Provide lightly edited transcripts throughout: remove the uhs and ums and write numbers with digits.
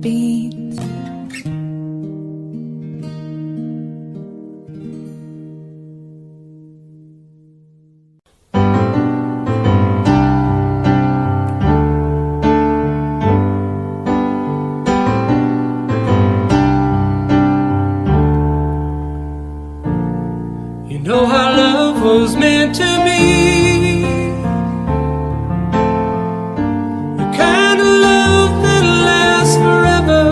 beat. You know how love was meant to be, the kind of love that lasts forever.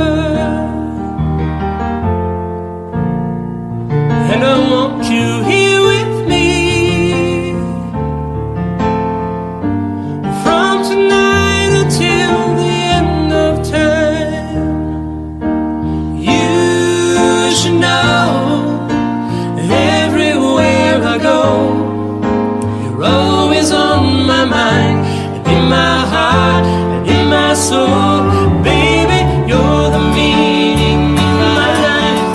And I want you here with me from tonight until the end of time. You should know everywhere I go, you're always on my mind, and in my heart, and in my soul. Baby, you're the meaning in my life.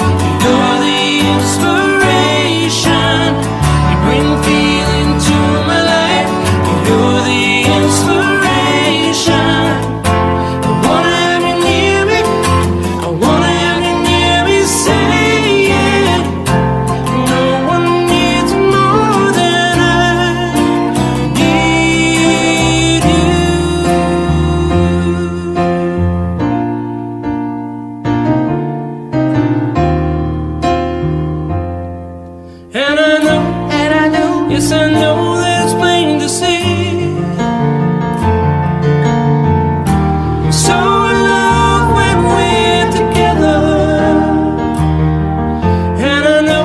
You're the inspiration. You bring feeling to my life. You're the inspiration. I wanna have you near me. I wanna have you near me. Say it. No one needs more than I need you. And I know, yes I know that it's plain to see. So in love when we're together. And I know,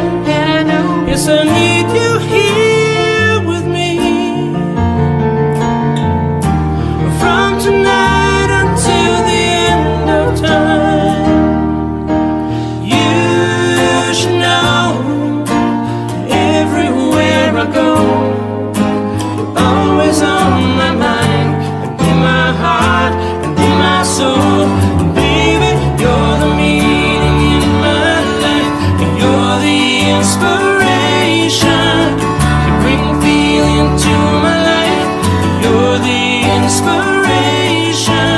yes I need you here with me from tonight until the end of time. You should know everywhere I go, you're always on my mind, and in my heart, and in my soul. Baby, you're the meaning in my life, and you're the inspiration. You bring feeling to my life, and you're the inspiration.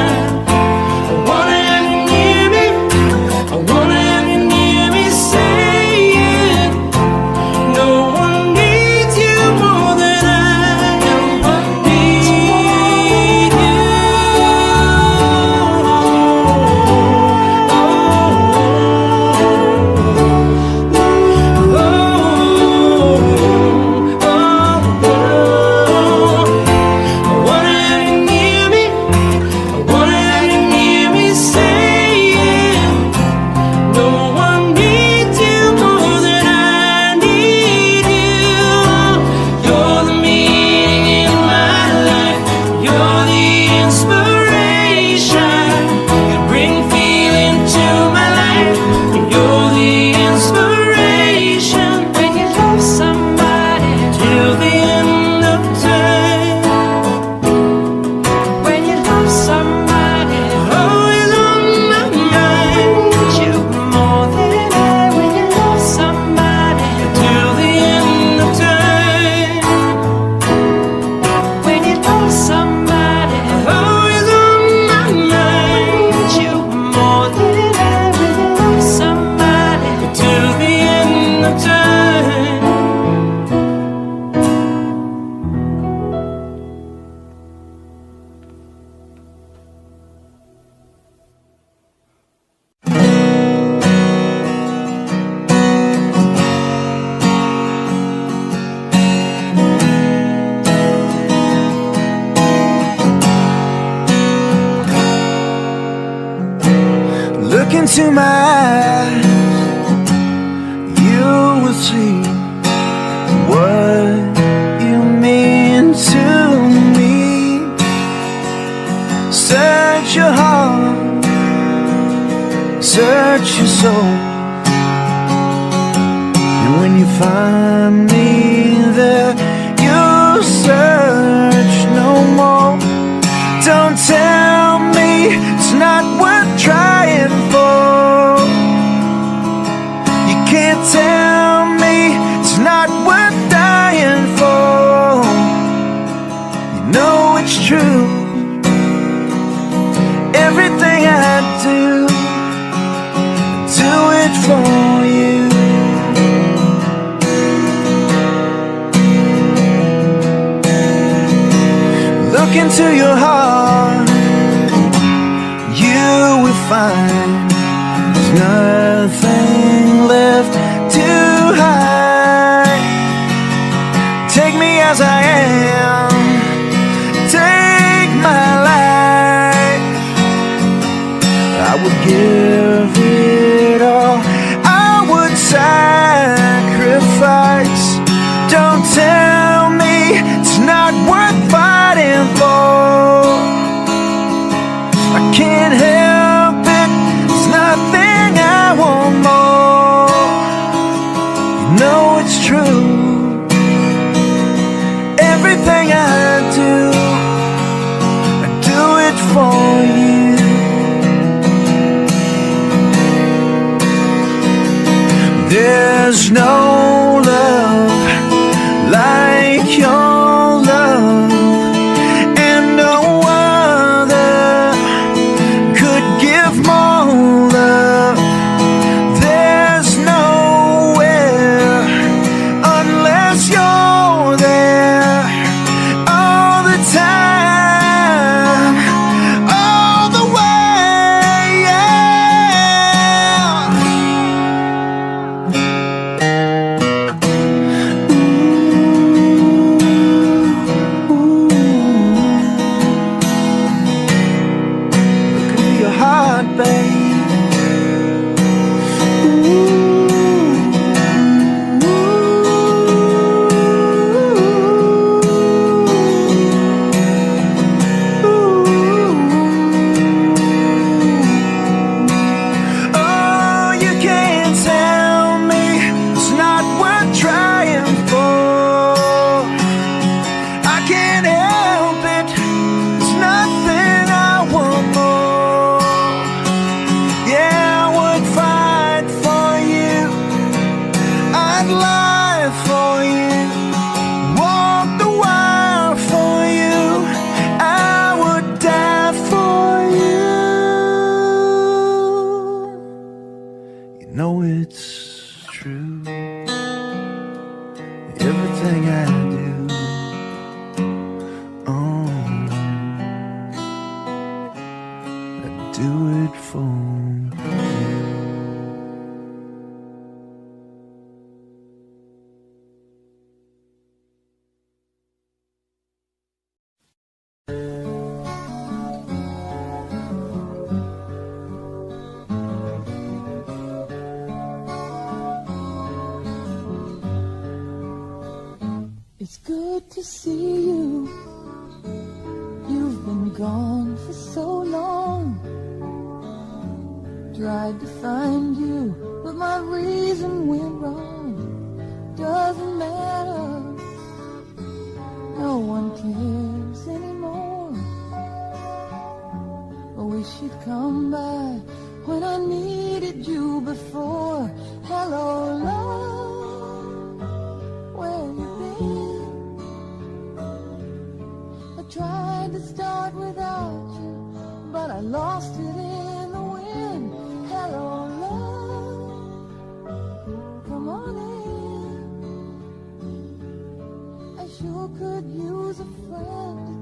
I wanna have you near me. I wanna have you near me. Say it. No one needs you more than I need you. I wanna have you near me. I wanna have you near me. Say it. No one needs you more than I need you. You're the meaning in my life. You're the inspiration. You bring feeling to my life. You're the inspiration. When you love somebody till the end of time. When you love somebody, always on my mind. You more than I. When you love somebody till the end of time. When you love somebody, always on my mind. You more than I. When you love somebody till the end of time. Look into my eyes, you will see what you mean to me. Search your heart, search your soul, and when you find me there, you'll search no more. Don't tell me it's not worth trying for. You can't tell me it's not worth dying for. You know it's true. Everything I do into your heart, you will find there's nothing left to hide. Take me as I am, take my life. I would give it all, I would sacrifice. Don't tell me it's not worth fighting for. I can't help it, there's nothing I want more. You know it's true, everything I do it for you. There's no love like your love, and no other could give more love. There's nowhere unless you're there all the time, all the way, yeah. Look into your heart, babe. Oh, you can't tell me it's not worth trying for. I can't help it, there's nothing I want more. Yeah, I would fight for you, I'd lie for you, walk the wire for you, I would die for you. You know it's true, everything I do, I do it for you. It's good to see you. You've been gone for so long. Tried to find you, but my reason went wrong. Doesn't matter, no one cares anymore. I wish you'd come by when I needed you before. Hello, love, where you been? I tried to start without you, but I lost it in the wind. Hello, love, come on in. I sure could use a friend